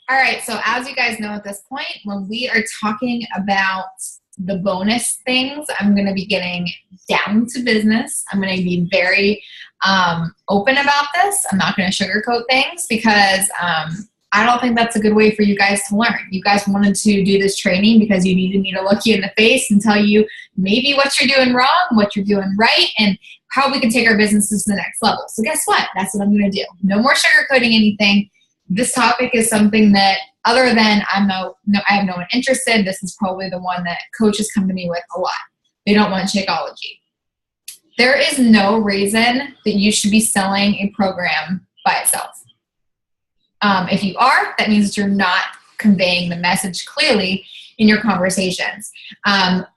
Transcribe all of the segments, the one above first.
All right, so as you guys know at this point, when we are talking about the bonus things, I'm going to be getting down to business. I'm going to be very open about this. I'm not going to sugarcoat things because I don't think that's a good way for you guys to learn. You guys wanted to do this training because you needed me to look you in the face and tell you maybe what you're doing wrong, what you're doing right, and how we can take our businesses to the next level. So guess what? That's what I'm going to do. No more sugarcoating anything. This topic is something that, other than I have no one interested, this is probably the one that coaches come to me with a lot. They don't want Shakeology. There is no reason that you should be selling a program by itself. If you are, that means that you're not conveying the message clearly in your conversations.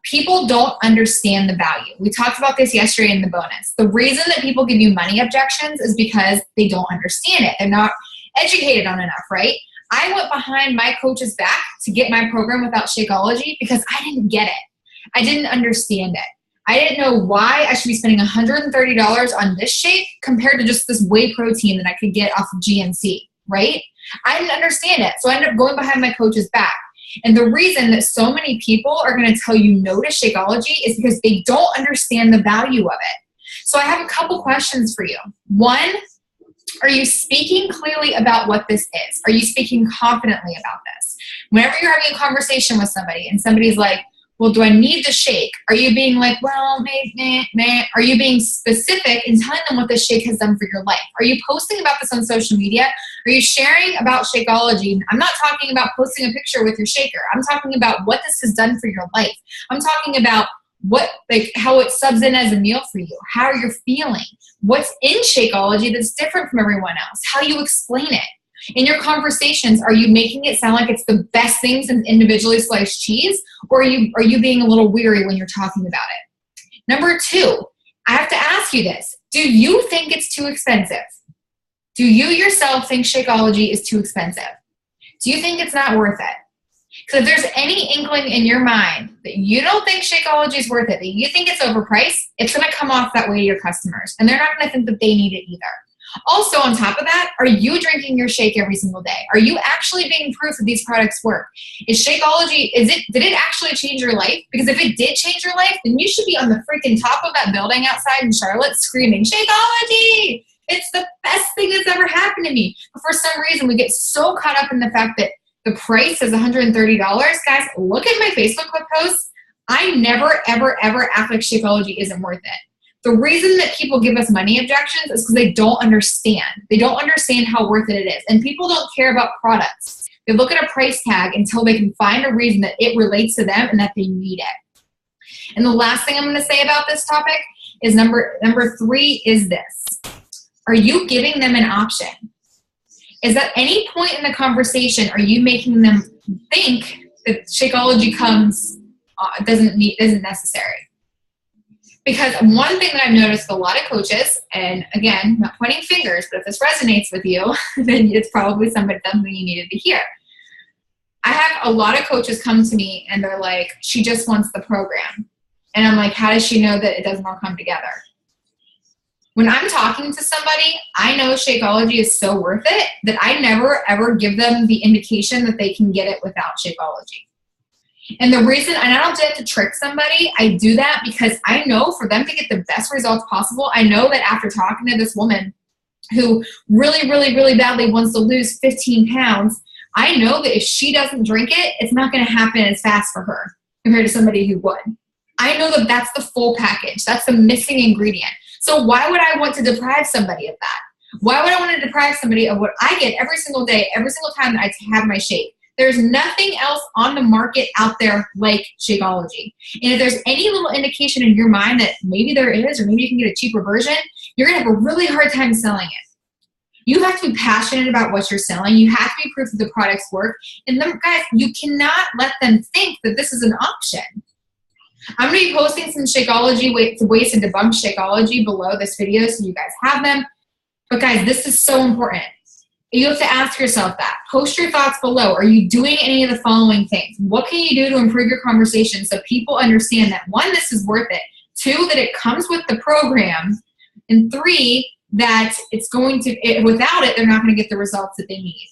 People don't understand the value. We talked about this yesterday in the bonus. The reason that people give you money objections is because they don't understand it. They're not educated on enough, right? I went behind my coach's back to get my program without Shakeology because I didn't get it. I didn't understand it. I didn't know why I should be spending $130 on this shake compared to just this whey protein that I could get off of GNC, right? I didn't understand it. So I ended up going behind my coach's back. And the reason that so many people are going to tell you no to Shakeology is because they don't understand the value of it. So I have a couple questions for you. One, are you speaking clearly about what this is? Are you speaking confidently about this? Whenever you're having a conversation with somebody and somebody's like, well, do I need the shake? Are you being like, well, meh? Are you being specific and telling them what the shake has done for your life? Are you posting about this on social media? Are you sharing about Shakeology? I'm not talking about posting a picture with your shaker. I'm talking about what this has done for your life. I'm talking about how it subs in as a meal for you, how you're feeling, what's in Shakeology that's different from everyone else, how you explain it. In your conversations, are you making it sound like it's the best thing since individually sliced cheese, or are you being a little weary when you're talking about it? Number two, I have to ask you this. Do you think it's too expensive? Do you yourself think Shakeology is too expensive? Do you think it's not worth it? Because if there's any inkling in your mind that you don't think Shakeology is worth it, that you think it's overpriced, it's going to come off that way to your customers. And they're not going to think that they need it either. Also, on top of that, are you drinking your shake every single day? Are you actually being proof that these products work? Is Shakeology, did it actually change your life? Because if it did change your life, then you should be on the freaking top of that building outside in Charlotte screaming, Shakeology! It's the best thing that's ever happened to me. But for some reason, we get so caught up in the fact that the price is $130. Guys, look at my Facebook posts. I never, ever, ever act like Shakeology isn't worth it. The reason that people give us money objections is because they don't understand. They don't understand how worth it is. And people don't care about products. They look at a price tag until they can find a reason that it relates to them and that they need it. And the last thing I'm going to say about this topic is number three is this. Are you giving them an option? Is at any point in the conversation, are you making them think that Shakeology isn't necessary? Because one thing that I've noticed with a lot of coaches, and again, not pointing fingers, but if this resonates with you, then it's probably something you needed to hear. I have a lot of coaches come to me and they're like, she just wants the program. And I'm like, how does she know that it doesn't all come together? When I'm talking to somebody, I know Shakeology is so worth it that I never ever give them the indication that they can get it without Shakeology. And the reason, and I don't do that to trick somebody, I do that because I know for them to get the best results possible, I know that after talking to this woman who really, really, really badly wants to lose 15 pounds, I know that if she doesn't drink it, it's not going to happen as fast for her compared to somebody who would. I know that that's the full package. That's the missing ingredient. So why would I want to deprive somebody of that? Why would I want to deprive somebody of what I get every single day, every single time that I have my shake? There's nothing else on the market out there like Shakeology. And if there's any little indication in your mind that maybe there is, or maybe you can get a cheaper version, you're going to have a really hard time selling it. You have to be passionate about what you're selling. You have to be proof that the products work. And then, guys, you cannot let them think that this is an option. I'm going to be posting some Shakeology ways to debunk Shakeology below this video so you guys have them. But guys, this is so important. You have to ask yourself that. Post your thoughts below. Are you doing any of the following things? What can you do to improve your conversation so people understand that, one, this is worth it, two, that it comes with the program, and three, that it's going to, without it, they're not going to get the results that they need.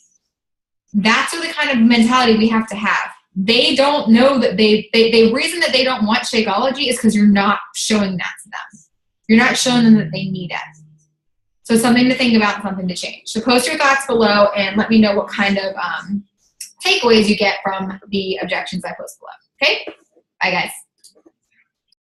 That's the kind of mentality we have to have. They don't know that the reason that they don't want Shakeology is because you're not showing that to them. You're not showing them that they need it. So something to think about, something to change. So post your thoughts below and let me know what kind of takeaways you get from the objections I post below. Okay? Bye, guys.